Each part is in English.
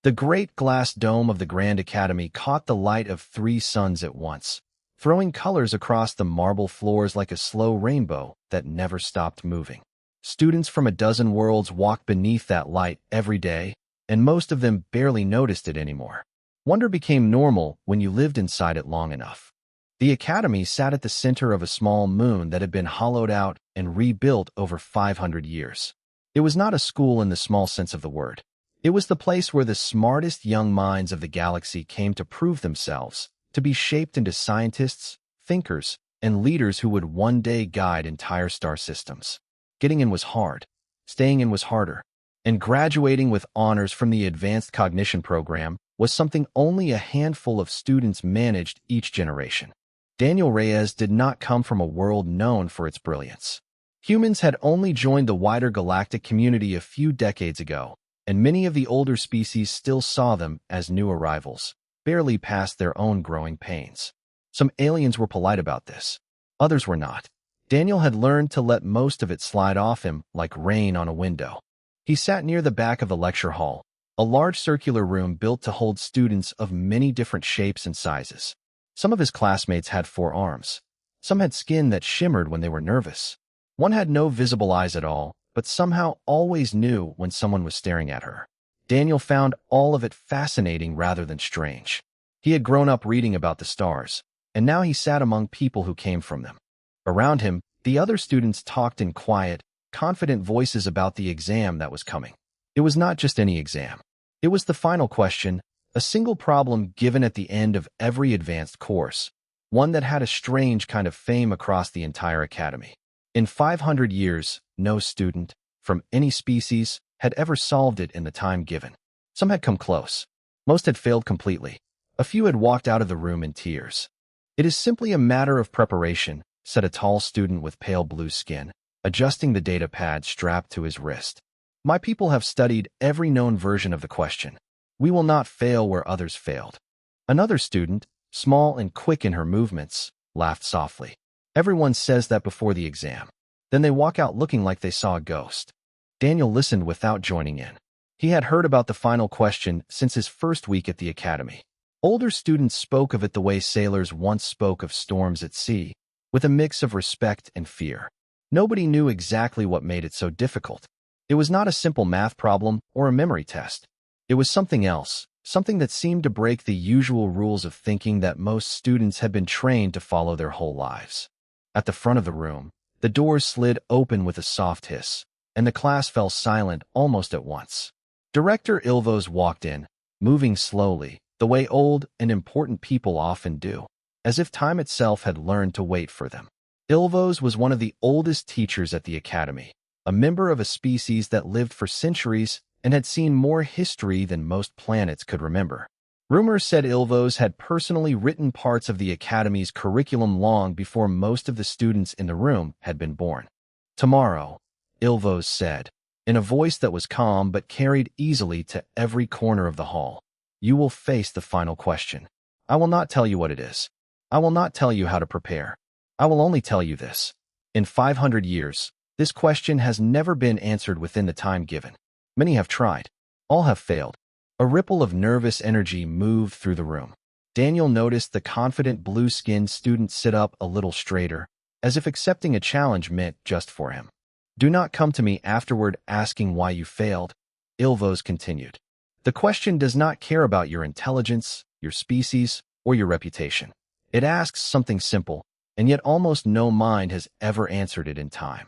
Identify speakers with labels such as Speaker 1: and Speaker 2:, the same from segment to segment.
Speaker 1: The great glass dome of the Grand Academy caught the light of three suns at once, throwing colors across the marble floors like a slow rainbow that never stopped moving. Students from a dozen worlds walked beneath that light every day, and most of them barely noticed it anymore. Wonder became normal when you lived inside it long enough. The Academy sat at the center of a small moon that had been hollowed out and rebuilt over 500 years. It was not a school in the small sense of the word. It was the place where the smartest young minds of the galaxy came to prove themselves, to be shaped into scientists, thinkers, and leaders who would one day guide entire star systems. Getting in was hard, staying in was harder, and graduating with honors from the Advanced Cognition program was something only a handful of students managed each generation. Daniel Reyes did not come from a world known for its brilliance. Humans had only joined the wider galactic community a few decades ago, and many of the older species still saw them as new arrivals, barely past their own growing pains. Some aliens were polite about this. Others were not. Daniel had learned to let most of it slide off him like rain on a window. He sat near the back of the lecture hall, a large circular room built to hold students of many different shapes and sizes. Some of his classmates had 4 arms. Some had skin that shimmered when they were nervous. One had no visible eyes at all, but somehow always knew when someone was staring at her. Daniel found all of it fascinating rather than strange. He had grown up reading about the stars, and now he sat among people who came from them. Around him, the other students talked in quiet, confident voices about the exam that was coming. It was not just any exam. It was the final question, a single problem given at the end of every advanced course, one that had a strange kind of fame across the entire academy. In 500 years, no student, from any species, had ever solved it in the time given. Some had come close. Most had failed completely. A few had walked out of the room in tears. "It is simply a matter of preparation," said a tall student with pale blue skin, adjusting the data pad strapped to his wrist. "My people have studied every known version of the question. We will not fail where others failed." Another student, small and quick in her movements, laughed softly. "Everyone says that before the exam. Then they walk out looking like they saw a ghost." Daniel listened without joining in. He had heard about the final question since his first week at the academy. Older students spoke of it the way sailors once spoke of storms at sea, with a mix of respect and fear. Nobody knew exactly what made it so difficult. It was not a simple math problem or a memory test. It was something else, something that seemed to break the usual rules of thinking that most students had been trained to follow their whole lives. At the front of the room, the doors slid open with a soft hiss, and the class fell silent almost at once. Director Ilvos walked in, moving slowly, the way old and important people often do, as if time itself had learned to wait for them. Ilvos was one of the oldest teachers at the academy, a member of a species that lived for centuries and had seen more history than most planets could remember. Rumors said Ilvos had personally written parts of the academy's curriculum long before most of the students in the room had been born. "Tomorrow," Ilvos said, in a voice that was calm but carried easily to every corner of the hall, "you will face the final question. I will not tell you what it is. I will not tell you how to prepare. I will only tell you this. In 500 years, this question has never been answered within the time given. Many have tried. All have failed." A ripple of nervous energy moved through the room. Daniel noticed the confident blue-skinned student sit up a little straighter, as if accepting a challenge meant just for him. "Do not come to me afterward asking why you failed," Ilvos continued. "The question does not care about your intelligence, your species, or your reputation. It asks something simple, and yet almost no mind has ever answered it in time."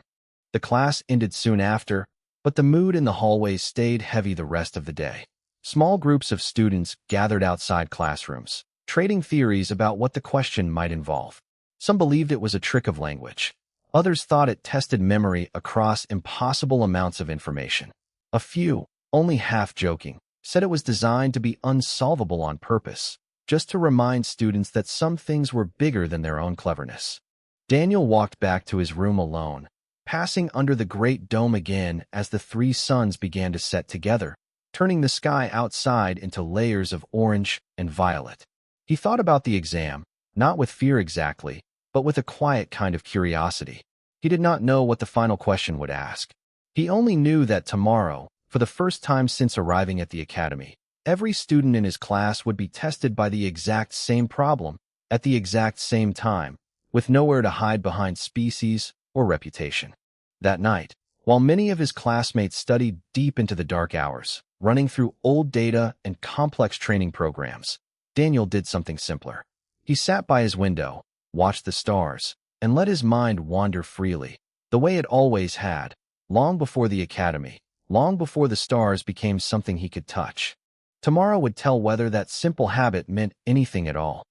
Speaker 1: The class ended soon after, but the mood in the hallways stayed heavy the rest of the day. Small groups of students gathered outside classrooms, trading theories about what the question might involve. Some believed it was a trick of language. Others thought it tested memory across impossible amounts of information. A few, only half joking, said it was designed to be unsolvable on purpose, just to remind students that some things were bigger than their own cleverness. Daniel walked back to his room alone, passing under the great dome again as the 3 suns began to set together, turning the sky outside into layers of orange and violet. He thought about the exam, not with fear exactly, but with a quiet kind of curiosity. He did not know what the final question would ask. He only knew that tomorrow, for the first time since arriving at the academy, Every student in his class would be tested by the exact same problem, at the exact same time, with nowhere to hide behind species or reputation. That night, while many of his classmates studied deep into the dark hours, running through old data and complex training programs, Daniel did something simpler. He sat by his window, watched the stars, and let his mind wander freely, the way it always had, long before the academy, long before the stars became something he could touch. Tomorrow would tell whether that simple habit meant anything at all.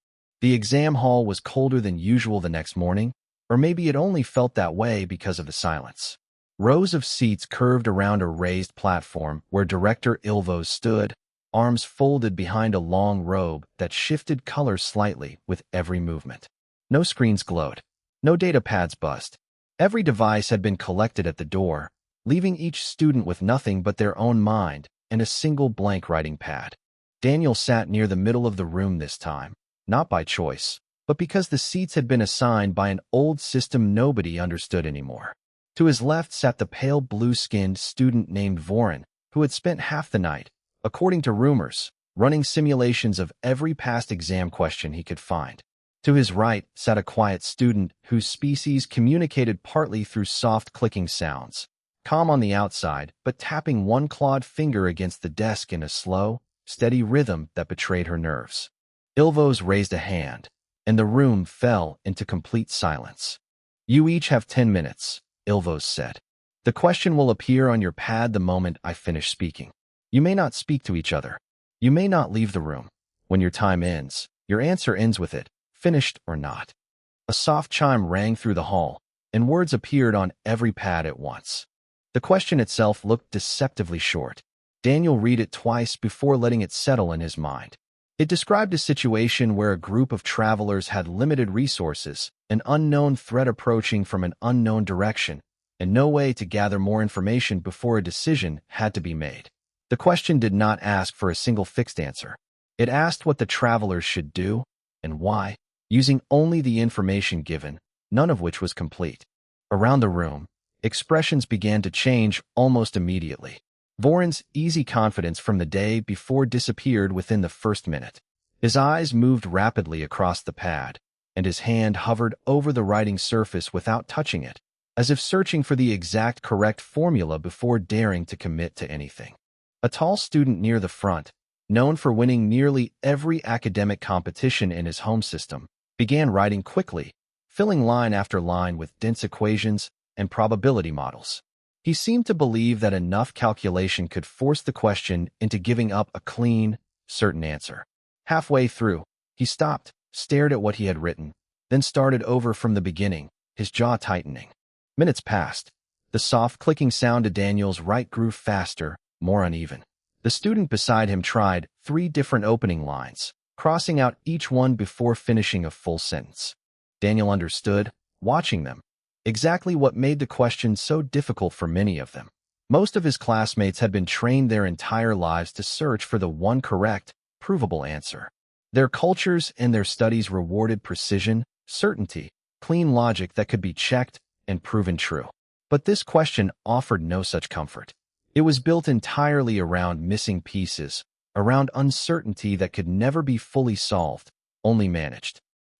Speaker 1: The exam hall was colder than usual the next morning, or maybe it only felt that way because of the silence. Rows of seats curved around a raised platform where Director Ilvos stood, arms folded behind a long robe that shifted color slightly with every movement. No screens glowed. No data pads buzzed. Every device had been collected at the door, leaving each student with nothing but their own mind and a single blank writing pad. Daniel sat near the middle of the room this time, not by choice, but because the seats had been assigned by an old system nobody understood anymore. To his left sat the pale blue-skinned student named Vorin, who had spent half the night, according to rumors, running simulations of every past exam question he could find. To his right sat a quiet student whose species communicated partly through soft clicking sounds, calm on the outside, but tapping one clawed finger against the desk in a slow, steady rhythm that betrayed her nerves. Ilvos raised a hand, and the room fell into complete silence. "You each have 10 minutes, Ilvos said. "The question will appear on your pad the moment I finish speaking. You may not speak to each other. You may not leave the room. When your time ends, your answer ends with it, finished or not." A soft chime rang through the hall, and words appeared on every pad at once. The question itself looked deceptively short. Daniel read it twice before letting it settle in his mind. It described a situation where a group of travelers had limited resources, an unknown threat approaching from an unknown direction, and no way to gather more information before a decision had to be made. The question did not ask for a single fixed answer. It asked what the travelers should do, and why, using only the information given, none of which was complete. Around the room, expressions began to change almost immediately. Vorin's easy confidence from the day before disappeared within the first minute. His eyes moved rapidly across the pad, and his hand hovered over the writing surface without touching it, as if searching for the exact correct formula before daring to commit to anything. A tall student near the front, known for winning nearly every academic competition in his home system, began writing quickly, filling line after line with dense equations and probability models. He seemed to believe that enough calculation could force the question into giving up a clean, certain answer. Halfway through, he stopped, stared at what he had written, then started over from the beginning, his jaw tightening. Minutes passed. The soft clicking sound to Daniel's right grew faster, more uneven. The student beside him tried 3 different opening lines, crossing out each one before finishing a full sentence. Daniel understood, watching them, exactly what made the question so difficult for many of them. Most of his classmates had been trained their entire lives to search for the one correct, provable answer. Their cultures and their studies rewarded precision, certainty, clean logic that could be checked and proven true. But this question offered no such comfort. It was built entirely around missing pieces, around uncertainty that could never be fully solved, only managed.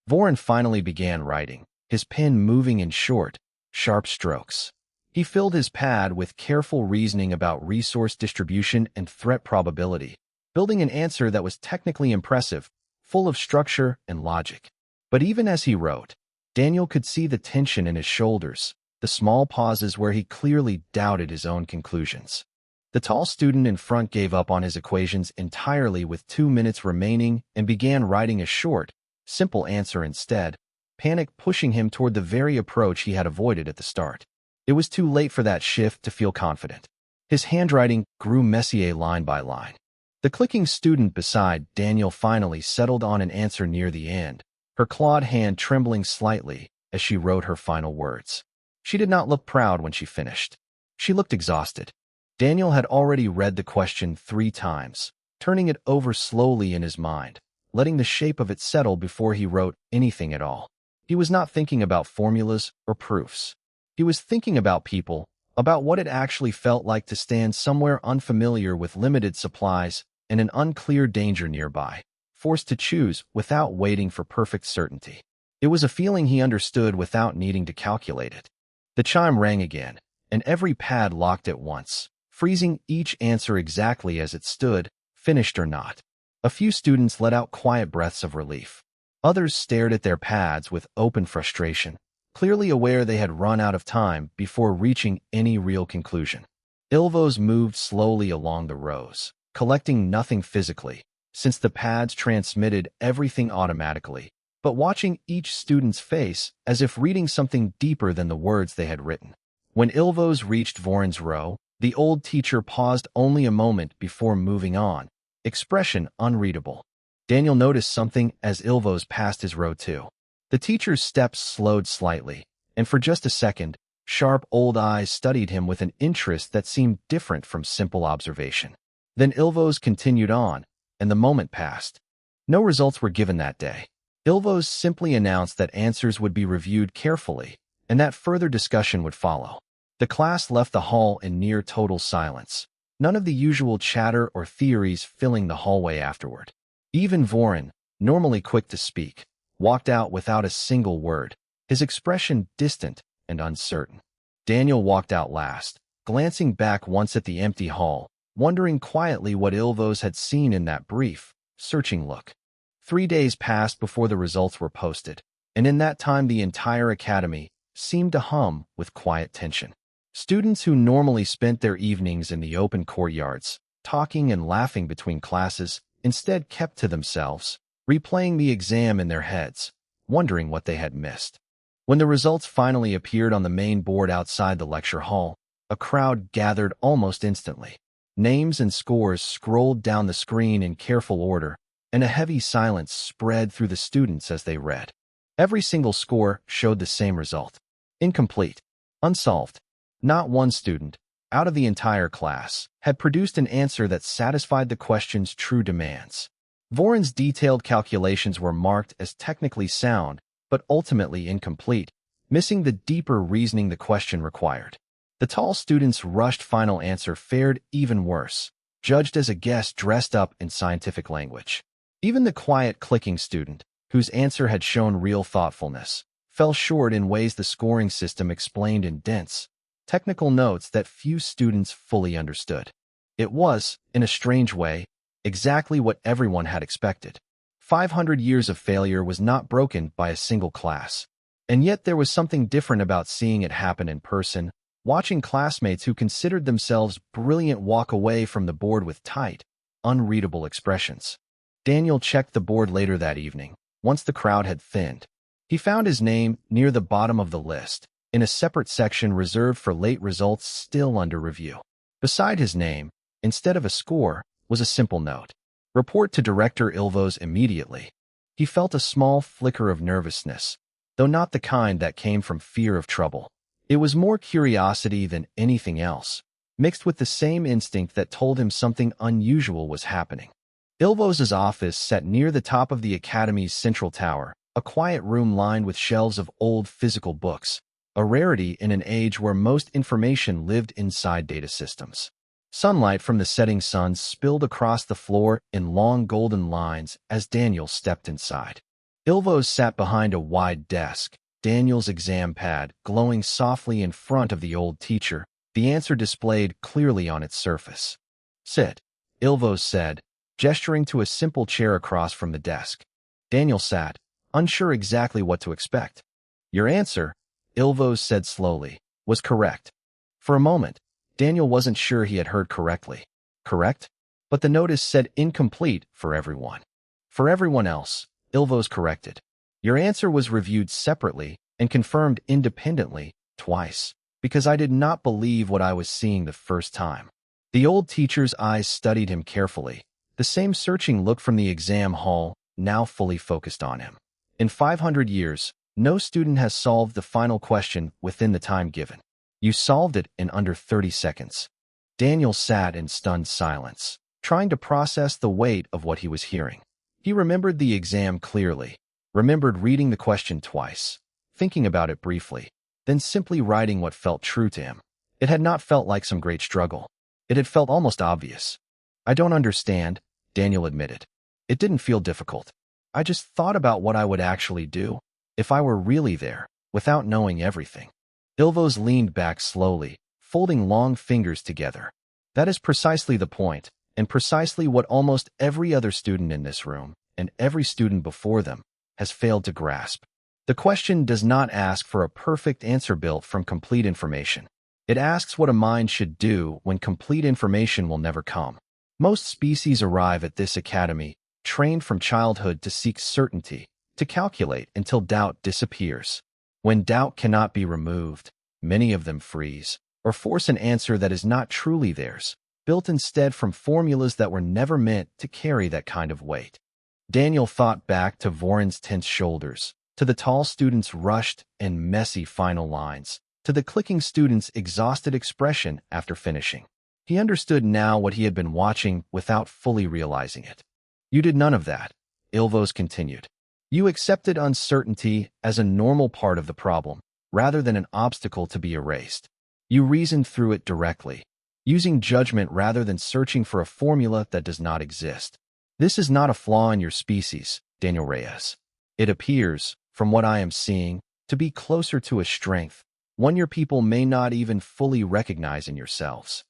Speaker 1: Vorin finally began writing, his pen moving in short, sharp strokes. He filled his pad with careful reasoning about resource distribution and threat probability, building an answer that was technically impressive, full of structure and logic. But even as he wrote, Daniel could see the tension in his shoulders, the small pauses where he clearly doubted his own conclusions. The tall student in front gave up on his equations entirely with 2 minutes remaining and began writing a short, simple answer instead, panic pushing him toward the very approach he had avoided at the start. It was too late for that shift to feel confident. His handwriting grew messier line by line. The clicking student beside Daniel finally settled on an answer near the end, her clawed hand trembling slightly as she wrote her final words. She did not look proud when she finished. She looked exhausted. Daniel had already read the question 3 times, turning it over slowly in his mind, letting the shape of it settle before he wrote anything at all. He was not thinking about formulas or proofs. He was thinking about people, about what it actually felt like to stand somewhere unfamiliar with limited supplies, and an unclear danger nearby, forced to choose without waiting for perfect certainty. It was a feeling he understood without needing to calculate it. The chime rang again, and every pad locked at once, freezing each answer exactly as it stood, finished or not. A few students let out quiet breaths of relief. Others stared at their pads with open frustration, clearly aware they had run out of time before reaching any real conclusion. Ilvos moved slowly along the rows, collecting nothing physically, since the pads transmitted everything automatically, but watching each student's face as if reading something deeper than the words they had written. When Ilvos reached Voron's row, the old teacher paused only a moment before moving on, expression unreadable. Daniel noticed something as Ilvos passed his row too. The teacher's steps slowed slightly, and for just a second, sharp old eyes studied him with an interest that seemed different from simple observation. Then Ilvos continued on, and the moment passed. No results were given that day. Ilvos simply announced that answers would be reviewed carefully, and that further discussion would follow. The class left the hall in near total silence, none of the usual chatter or theories filling the hallway afterward. Even Voron, normally quick to speak, walked out without a single word, his expression distant and uncertain. Daniel walked out last, glancing back once at the empty hall, wondering quietly what Ilvos had seen in that brief, searching look. 3 days passed before the results were posted, and in that time the entire academy seemed to hum with quiet tension. Students who normally spent their evenings in the open courtyards, talking and laughing between classes, instead kept to themselves, replaying the exam in their heads, wondering what they had missed. When the results finally appeared on the main board outside the lecture hall, a crowd gathered almost instantly. Names and scores scrolled down the screen in careful order, and a heavy silence spread through the students as they read. Every single score showed the same result. Incomplete. Unsolved. Not one student, out of the entire class, had produced an answer that satisfied the question's true demands. Voron's detailed calculations were marked as technically sound, but ultimately incomplete, missing the deeper reasoning the question required. The tall student's rushed final answer fared even worse, judged as a guess dressed up in scientific language. Even the quiet clicking student, whose answer had shown real thoughtfulness, fell short in ways the scoring system explained in dense, technical notes that few students fully understood. It was, in a strange way, exactly what everyone had expected. 500 years of failure was not broken by a single class. And yet there was something different about seeing it happen in person, watching classmates who considered themselves brilliant walk away from the board with tight, unreadable expressions. Daniel checked the board later that evening, once the crowd had thinned. He found his name near the bottom of the list, in a separate section reserved for late results still under review. Beside his name, instead of a score, was a simple note. Report to Director Ilvos immediately. He felt a small flicker of nervousness, though not the kind that came from fear of trouble. It was more curiosity than anything else, mixed with the same instinct that told him something unusual was happening. Ilvos's office sat near the top of the Academy's central tower, a quiet room lined with shelves of old physical books, a rarity in an age where most information lived inside data systems. Sunlight from the setting sun spilled across the floor in long golden lines as Daniel stepped inside. Ilvos sat behind a wide desk, Daniel's exam pad glowing softly in front of the old teacher, the answer displayed clearly on its surface. Sit, Ilvos said, gesturing to a simple chair across from the desk. Daniel sat, unsure exactly what to expect. Your answer, Ilvos said slowly, was correct. For a moment, Daniel wasn't sure he had heard correctly. Correct? But the notice said incomplete for everyone. For everyone else, Ilvos corrected. Your answer was reviewed separately and confirmed independently twice, because I did not believe what I was seeing the first time. The old teacher's eyes studied him carefully, the same searching look from the exam hall now fully focused on him. In 500 years, no student has solved the final question within the time given. You solved it in under 30 seconds. Daniel sat in stunned silence, trying to process the weight of what he was hearing. He remembered the exam clearly, remembered reading the question twice, thinking about it briefly, then simply writing what felt true to him. It had not felt like some great struggle. It had felt almost obvious. I don't understand, Daniel admitted. It didn't feel difficult. I just thought about what I would actually do if I were really there, without knowing everything. Ilvos leaned back slowly, folding long fingers together. That is precisely the point, and precisely what almost every other student in this room, and every student before them, has failed to grasp. The question does not ask for a perfect answer built from complete information. It asks what a mind should do when complete information will never come. Most species arrive at this academy, trained from childhood to seek certainty, to calculate until doubt disappears. When doubt cannot be removed, many of them freeze, or force an answer that is not truly theirs, built instead from formulas that were never meant to carry that kind of weight. Daniel thought back to Voron's tense shoulders, to the tall student's rushed and messy final lines, to the clicking student's exhausted expression after finishing. He understood now what he had been watching without fully realizing it. You did none of that, Ilvos continued. You accepted uncertainty as a normal part of the problem, rather than an obstacle to be erased. You reasoned through it directly, using judgment rather than searching for a formula that does not exist. This is not a flaw in your species, Daniel Reyes. It appears, from what I am seeing, to be closer to a strength, one your people may not even fully recognize in yourselves.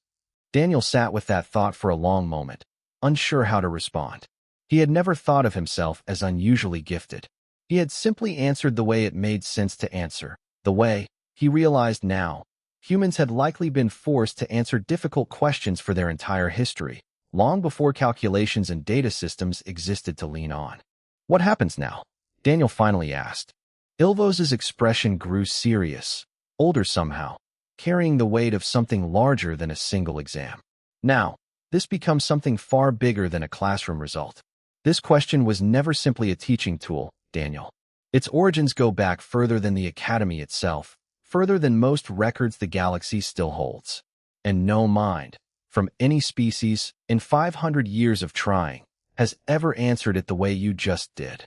Speaker 1: Daniel sat with that thought for a long moment, unsure how to respond. He had never thought of himself as unusually gifted. He had simply answered the way it made sense to answer, the way, he realized now, humans had likely been forced to answer difficult questions for their entire history, long before calculations and data systems existed to lean on. What happens now? Daniel finally asked. Ilvos' expression grew serious, older somehow, carrying the weight of something larger than a single exam. Now, this becomes something far bigger than a classroom result. This question was never simply a teaching tool, Daniel. Its origins go back further than the Academy itself, further than most records the galaxy still holds. And no mind, from any species, in 500 years of trying, has ever answered it the way you just did.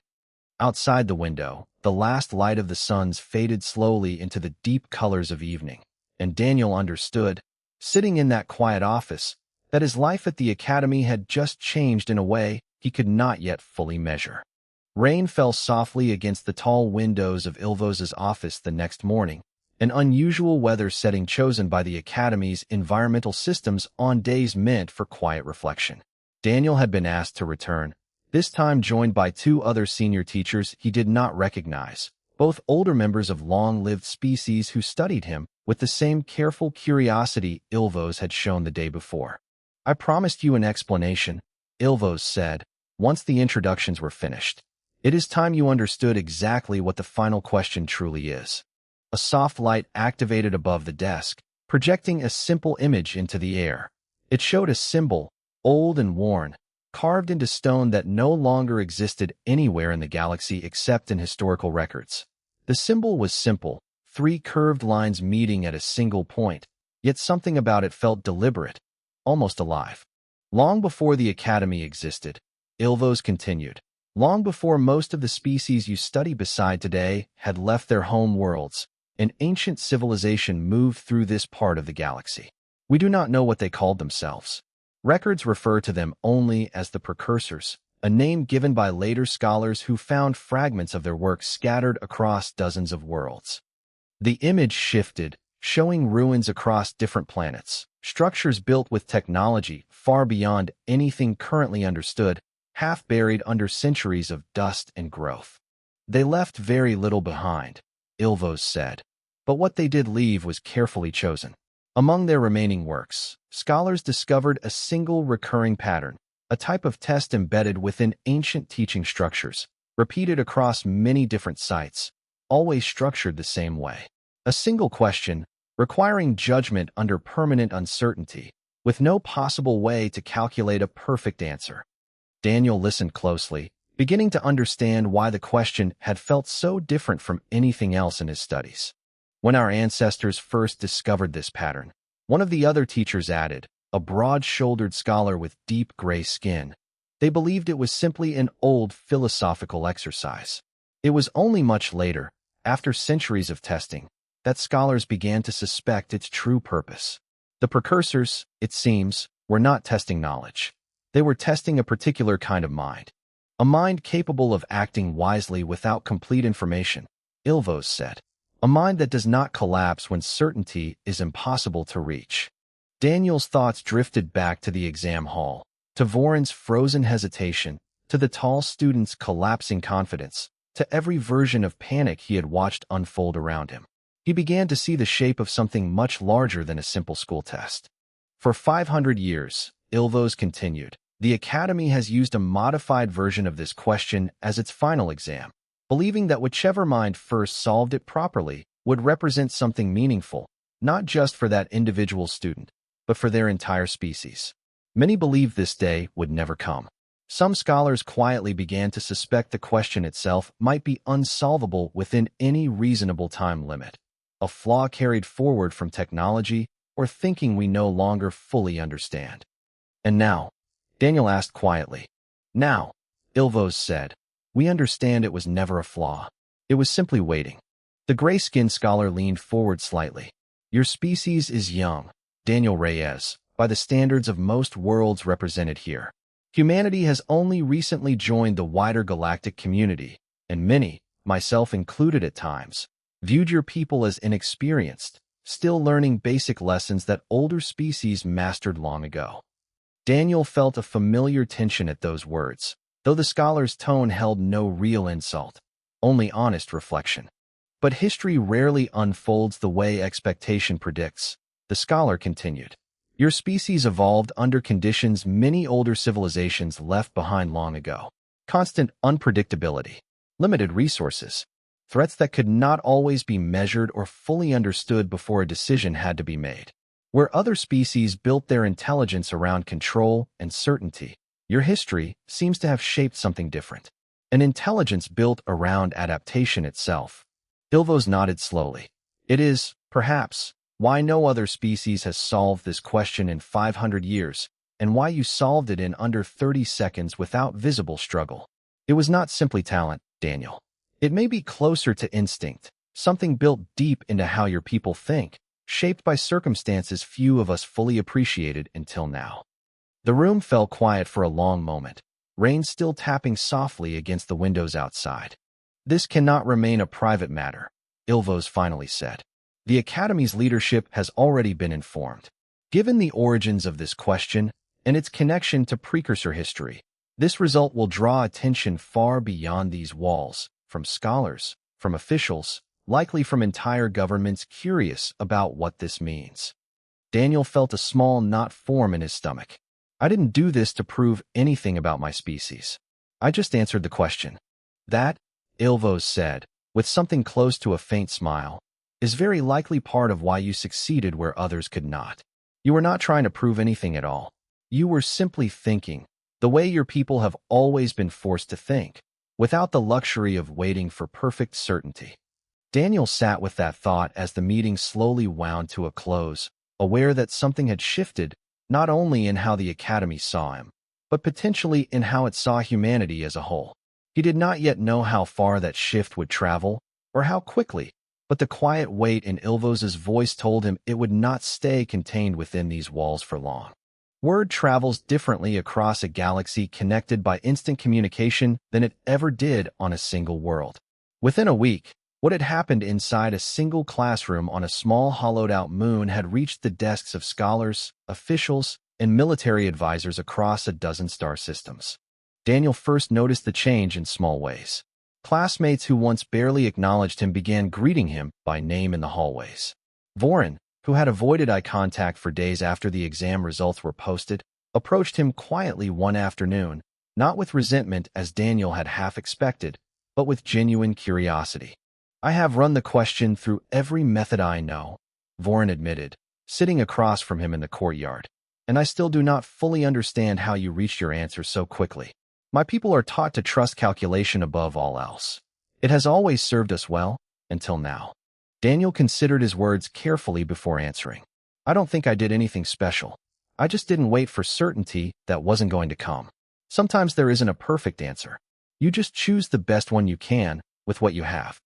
Speaker 1: Outside the window, the last light of the suns faded slowly into the deep colors of evening, and Daniel understood, sitting in that quiet office, that his life at the Academy had just changed in a way he could not yet fully measure. Rain fell softly against the tall windows of Ilvos' office the next morning, an unusual weather setting chosen by the Academy's environmental systems on days meant for quiet reflection. Daniel had been asked to return, this time joined by two other senior teachers he did not recognize, both older members of long-lived species who studied him with the same careful curiosity Ilvos had shown the day before. I promised you an explanation, Ilvos said, once the introductions were finished. It is time you understood exactly what the final question truly is. A soft light activated above the desk, projecting a simple image into the air. It showed a symbol, old and worn, carved into stone that no longer existed anywhere in the galaxy except in historical records. The symbol was simple, 3 curved lines meeting at a single point, yet something about it felt deliberate, almost alive. Long before the Academy existed, Ilvos continued, long before most of the species you study beside today had left their home worlds, an ancient civilization moved through this part of the galaxy. We do not know what they called themselves. Records refer to them only as the Precursors, a name given by later scholars who found fragments of their work scattered across dozens of worlds. The image shifted, showing ruins across different planets, structures built with technology far beyond anything currently understood, half buried under centuries of dust and growth. They left very little behind, Ilvos said, but what they did leave was carefully chosen. Among their remaining works, scholars discovered a single recurring pattern, a type of test embedded within ancient teaching structures, repeated across many different sites, always structured the same way. A single question, requiring judgment under permanent uncertainty, with no possible way to calculate a perfect answer. Daniel listened closely, beginning to understand why the question had felt so different from anything else in his studies. When our ancestors first discovered this pattern, one of the other teachers added, a broad-shouldered scholar with deep gray skin, they believed it was simply an old philosophical exercise. It was only much later, after centuries of testing, that scholars began to suspect its true purpose. The precursors, it seems, were not testing knowledge. They were testing a particular kind of mind. A mind capable of acting wisely without complete information, Ilvos said. A mind that does not collapse when certainty is impossible to reach. Daniel's thoughts drifted back to the exam hall, to Voron's frozen hesitation, to the tall student's collapsing confidence, to every version of panic he had watched unfold around him. He began to see the shape of something much larger than a simple school test. For 500 years, Ilvos continued, the Academy has used a modified version of this question as its final exam, believing that whichever mind first solved it properly would represent something meaningful, not just for that individual student, but for their entire species. Many believed this day would never come. Some scholars quietly began to suspect the question itself might be unsolvable within any reasonable time limit, a flaw carried forward from technology or thinking we no longer fully understand. And now, Daniel asked quietly. Now, Ilvos said, we understand it was never a flaw. It was simply waiting. The gray-skinned scholar leaned forward slightly. Your species is young, Daniel Reyes, by the standards of most worlds represented here. Humanity has only recently joined the wider galactic community, and many, myself included at times, viewed your people as inexperienced, still learning basic lessons that older species mastered long ago. Daniel felt a familiar tension at those words, though the scholar's tone held no real insult, only honest reflection. But history rarely unfolds the way expectation predicts, the scholar continued. Your species evolved under conditions many older civilizations left behind long ago. Constant unpredictability, limited resources, threats that could not always be measured or fully understood before a decision had to be made. Where other species built their intelligence around control and certainty, your history seems to have shaped something different. An intelligence built around adaptation itself. Ilvos nodded slowly. It is, perhaps, why no other species has solved this question in 500 years, and why you solved it in under 30 seconds without visible struggle. It was not simply talent, Daniel. It may be closer to instinct, something built deep into how your people think, shaped by circumstances few of us fully appreciated until now. The room fell quiet for a long moment, rain still tapping softly against the windows outside. This cannot remain a private matter, Ilvos finally said. The Academy's leadership has already been informed. Given the origins of this question and its connection to precursor history, this result will draw attention far beyond these walls, from scholars, from officials, likely from entire governments curious about what this means. Daniel felt a small knot form in his stomach. I didn't do this to prove anything about my species. I just answered the question. That, Ilvos said, with something close to a faint smile, is very likely part of why you succeeded where others could not. You were not trying to prove anything at all. You were simply thinking, the way your people have always been forced to think, without the luxury of waiting for perfect certainty. Daniel sat with that thought as the meeting slowly wound to a close, aware that something had shifted, not only in how the Academy saw him, but potentially in how it saw humanity as a whole. He did not yet know how far that shift would travel, or how quickly, but the quiet weight in Ilvos's voice told him it would not stay contained within these walls for long. Word travels differently across a galaxy connected by instant communication than it ever did on a single world. Within a week, what had happened inside a single classroom on a small hollowed-out moon had reached the desks of scholars, officials, and military advisors across a dozen star systems. Daniel first noticed the change in small ways. Classmates who once barely acknowledged him began greeting him by name in the hallways. Voron, who had avoided eye contact for days after the exam results were posted, approached him quietly one afternoon, not with resentment as Daniel had half expected, but with genuine curiosity. I have run the question through every method I know, Voron admitted, sitting across from him in the courtyard, and I still do not fully understand how you reached your answer so quickly. My people are taught to trust calculation above all else. It has always served us well, until now. Daniel considered his words carefully before answering. I don't think I did anything special. I just didn't wait for certainty that wasn't going to come. Sometimes there isn't a perfect answer. You just choose the best one you can with what you have.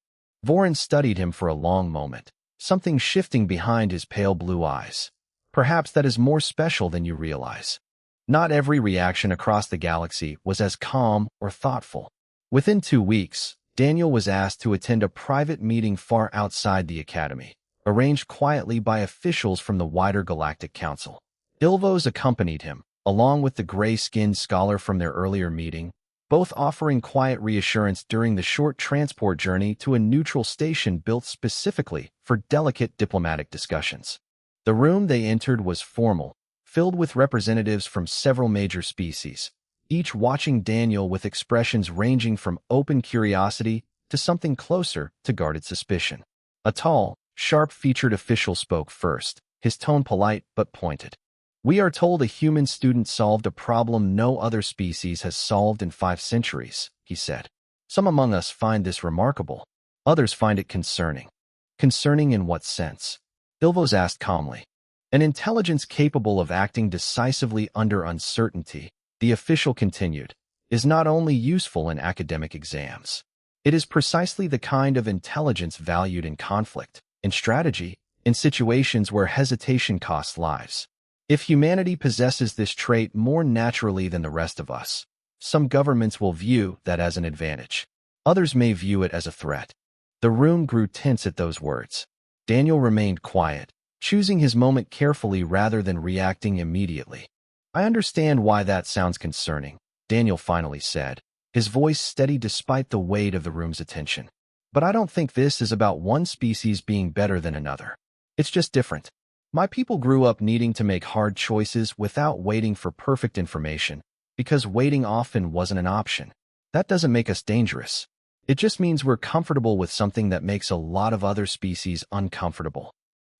Speaker 1: Voron studied him for a long moment, something shifting behind his pale blue eyes. Perhaps that is more special than you realize. Not every reaction across the galaxy was as calm or thoughtful. Within 2 weeks, Daniel was asked to attend a private meeting far outside the Academy, arranged quietly by officials from the wider Galactic Council. Ilvos accompanied him, along with the gray-skinned scholar from their earlier meeting, both offering quiet reassurance during the short transport journey to a neutral station built specifically for delicate diplomatic discussions. The room they entered was formal, filled with representatives from several major species, each watching Daniel with expressions ranging from open curiosity to something closer to guarded suspicion. A tall, sharp-featured official spoke first, his tone polite but pointed. "We are told a human student solved a problem no other species has solved in 5 centuries, he said. Some among us find this remarkable. Others find it concerning. Concerning in what sense? Ilvos asked calmly. An intelligence capable of acting decisively under uncertainty, the official continued, is not only useful in academic exams. It is precisely the kind of intelligence valued in conflict, in strategy, in situations where hesitation costs lives. If humanity possesses this trait more naturally than the rest of us, some governments will view that as an advantage. Others may view it as a threat." The room grew tense at those words. Daniel remained quiet, choosing his moment carefully rather than reacting immediately. "I understand why that sounds concerning," Daniel finally said, his voice steady despite the weight of the room's attention. "But I don't think this is about one species being better than another. It's just different. My people grew up needing to make hard choices without waiting for perfect information, because waiting often wasn't an option. That doesn't make us dangerous. It just means we're comfortable with something that makes a lot of other species uncomfortable."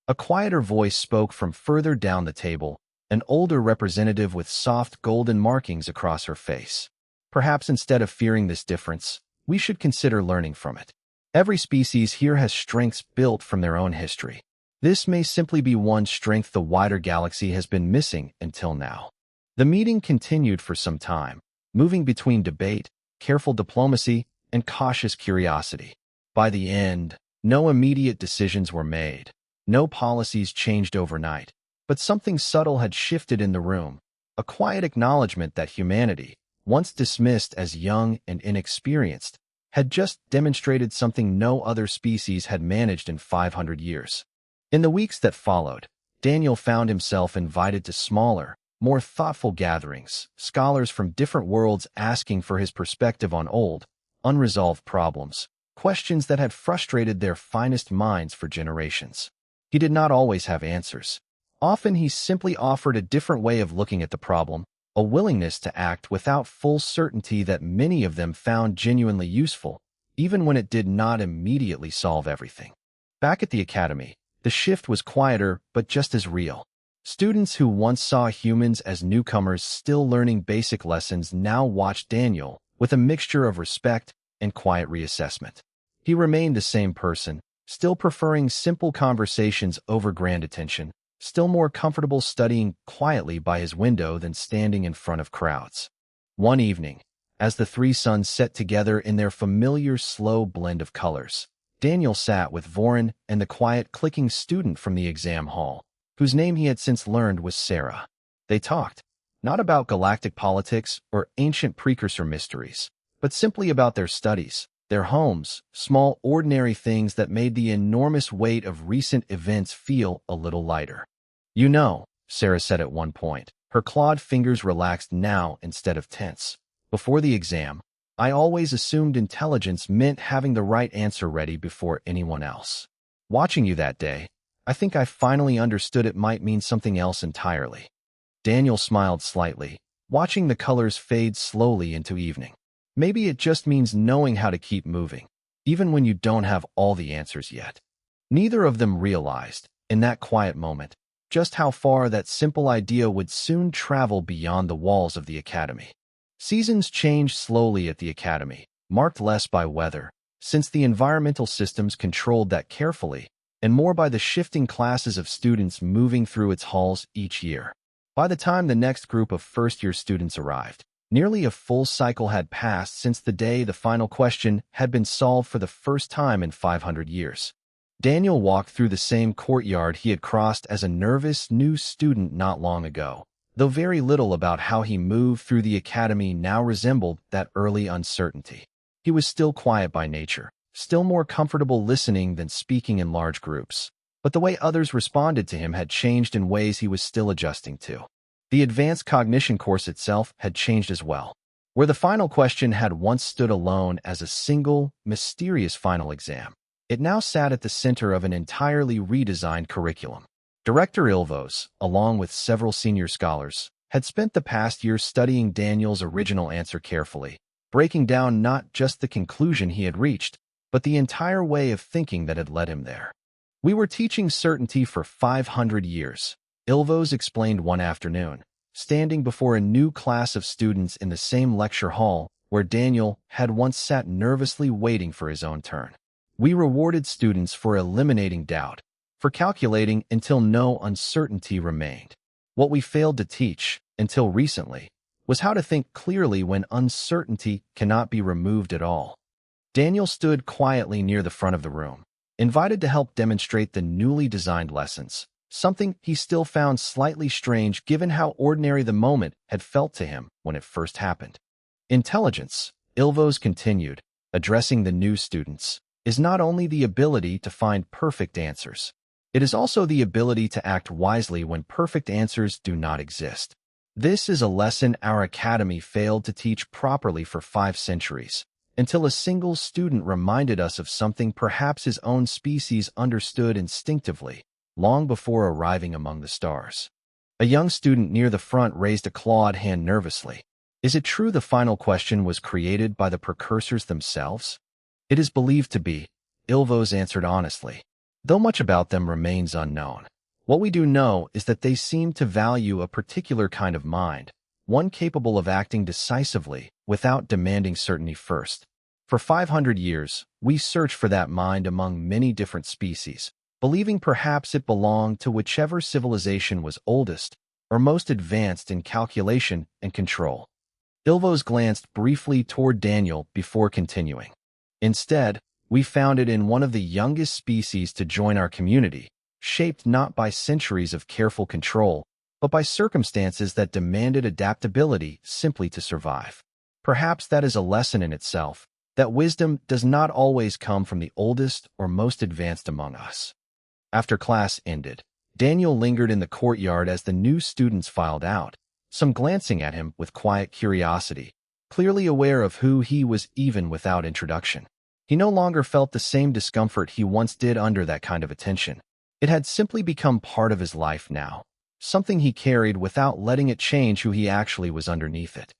Speaker 1: A quieter voice spoke from further down the table, an older representative with soft golden markings across her face. "Perhaps instead of fearing this difference, we should consider learning from it. Every species here has strengths built from their own history. This may simply be one strength the wider galaxy has been missing until now." The meeting continued for some time, moving between debate, careful diplomacy, and cautious curiosity. By the end, no immediate decisions were made. No policies changed overnight. But something subtle had shifted in the room, a quiet acknowledgement that humanity, once dismissed as young and inexperienced, had just demonstrated something no other species had managed in 500 years. In the weeks that followed, Daniel found himself invited to smaller, more thoughtful gatherings, scholars from different worlds asking for his perspective on old, unresolved problems, questions that had frustrated their finest minds for generations. He did not always have answers. Often he simply offered a different way of looking at the problem, a willingness to act without full certainty that many of them found genuinely useful, even when it did not immediately solve everything. Back at the Academy, the shift was quieter but just as real. Students who once saw humans as newcomers still learning basic lessons now watched Daniel with a mixture of respect and quiet reassessment. He remained the same person, still preferring simple conversations over grand attention, still more comfortable studying quietly by his window than standing in front of crowds. One evening, as the 3 suns set together in their familiar slow blend of colors, Daniel sat with Vorin and the quiet clicking student from the exam hall, whose name he had since learned was Sarah. They talked, not about galactic politics or ancient precursor mysteries, but simply about their studies, their homes, small ordinary things that made the enormous weight of recent events feel a little lighter. "You know," Sarah said at one point, her clawed fingers relaxed now instead of tense. "Before the exam, I always assumed intelligence meant having the right answer ready before anyone else. Watching you that day, I think I finally understood it might mean something else entirely." Daniel smiled slightly, watching the colors fade slowly into evening. "Maybe it just means knowing how to keep moving, even when you don't have all the answers yet." Neither of them realized, in that quiet moment, just how far that simple idea would soon travel beyond the walls of the Academy. Seasons changed slowly at the Academy, marked less by weather, since the environmental systems controlled that carefully, and more by the shifting classes of students moving through its halls each year. By the time the next group of first-year students arrived, nearly a full cycle had passed since the day the final question had been solved for the first time in 500 years. Daniel walked through the same courtyard he had crossed as a nervous new student not long ago, though very little about how he moved through the academy now resembled that early uncertainty. He was still quiet by nature, still more comfortable listening than speaking in large groups. But the way others responded to him had changed in ways he was still adjusting to. The advanced cognition course itself had changed as well, where the final question had once stood alone as a single, mysterious final exam. It now sat at the center of an entirely redesigned curriculum. Director Ilvos, along with several senior scholars, had spent the past year studying Daniel's original answer carefully, breaking down not just the conclusion he had reached, but the entire way of thinking that had led him there. "We were teaching certainty for 500 years," Ilvos explained one afternoon, standing before a new class of students in the same lecture hall where Daniel had once sat nervously waiting for his own turn. "We rewarded students for eliminating doubt, for calculating until no uncertainty remained. What we failed to teach, until recently, was how to think clearly when uncertainty cannot be removed at all." Daniel stood quietly near the front of the room, invited to help demonstrate the newly designed lessons, something he still found slightly strange given how ordinary the moment had felt to him when it first happened. "Intelligence," Ilvos continued, addressing the new students, "is not only the ability to find perfect answers. It is also the ability to act wisely when perfect answers do not exist. This is a lesson our academy failed to teach properly for 5 centuries, until a single student reminded us of something perhaps his own species understood instinctively, long before arriving among the stars." A young student near the front raised a clawed hand nervously. "Is it true the final question was created by the precursors themselves?" "It is believed to be," Ilvos answered honestly, "though much about them remains unknown. What we do know is that they seem to value a particular kind of mind, one capable of acting decisively without demanding certainty first. For 500 years, we searched for that mind among many different species, believing perhaps it belonged to whichever civilization was oldest or most advanced in calculation and control." Ilvos glanced briefly toward Daniel before continuing. "Instead, we found it in one of the youngest species to join our community, shaped not by centuries of careful control, but by circumstances that demanded adaptability simply to survive. Perhaps that is a lesson in itself, that wisdom does not always come from the oldest or most advanced among us." After class ended, Daniel lingered in the courtyard as the new students filed out, some glancing at him with quiet curiosity, clearly aware of who he was even without introduction. He no longer felt the same discomfort he once did under that kind of attention. It had simply become part of his life now, something he carried without letting it change who he actually was underneath it.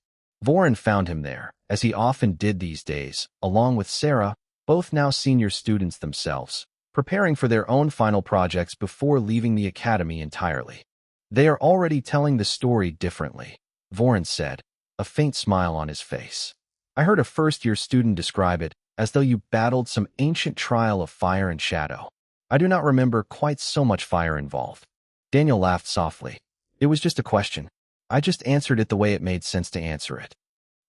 Speaker 1: Voren found him there, as he often did these days, along with Sarah, both now senior students themselves, preparing for their own final projects before leaving the academy entirely. "They are already telling the story differently," Voren said, a faint smile on his face. "I heard a first-year student describe it as though you battled some ancient trial of fire and shadow. I do not remember quite so much fire involved." Daniel laughed softly. "It was just a question. I just answered it the way it made sense to answer it."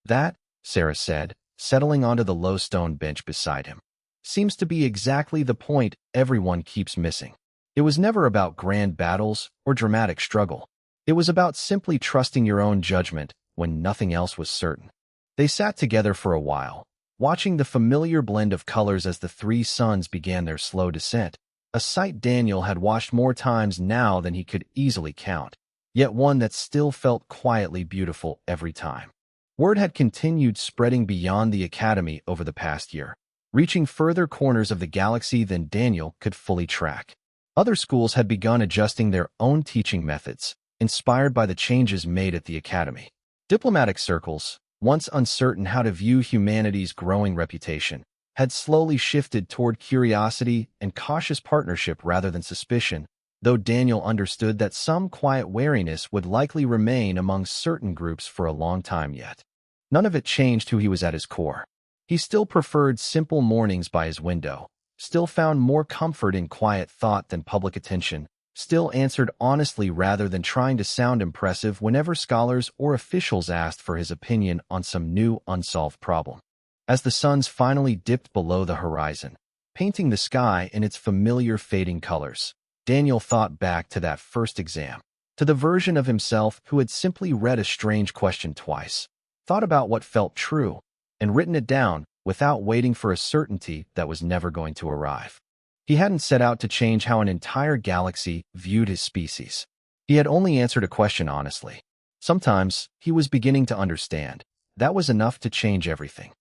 Speaker 1: "That," Sarah said, settling onto the low stone bench beside him, "seems to be exactly the point everyone keeps missing. It was never about grand battles or dramatic struggle. It was about simply trusting your own judgment when nothing else was certain." They sat together for a while, watching the familiar blend of colors as the 3 suns began their slow descent, a sight Daniel had watched more times now than he could easily count, yet one that still felt quietly beautiful every time. Word had continued spreading beyond the academy over the past year, reaching further corners of the galaxy than Daniel could fully track. Other schools had begun adjusting their own teaching methods, inspired by the changes made at the academy. Diplomatic circles, once uncertain how to view humanity's growing reputation, had slowly shifted toward curiosity and cautious partnership rather than suspicion, though Daniel understood that some quiet wariness would likely remain among certain groups for a long time yet. None of it changed who he was at his core. He still preferred simple mornings by his window, still found more comfort in quiet thought than public attention, still answered honestly rather than trying to sound impressive whenever scholars or officials asked for his opinion on some new unsolved problem. As the suns finally dipped below the horizon, painting the sky in its familiar fading colors, Daniel thought back to that first exam. to the version of himself who had simply read a strange question twice, thought about what felt true, and written it down without waiting for a certainty that was never going to arrive. He hadn't set out to change how an entire galaxy viewed his species. He had only answered a question honestly. Sometimes he was beginning to understand. That was enough to change everything.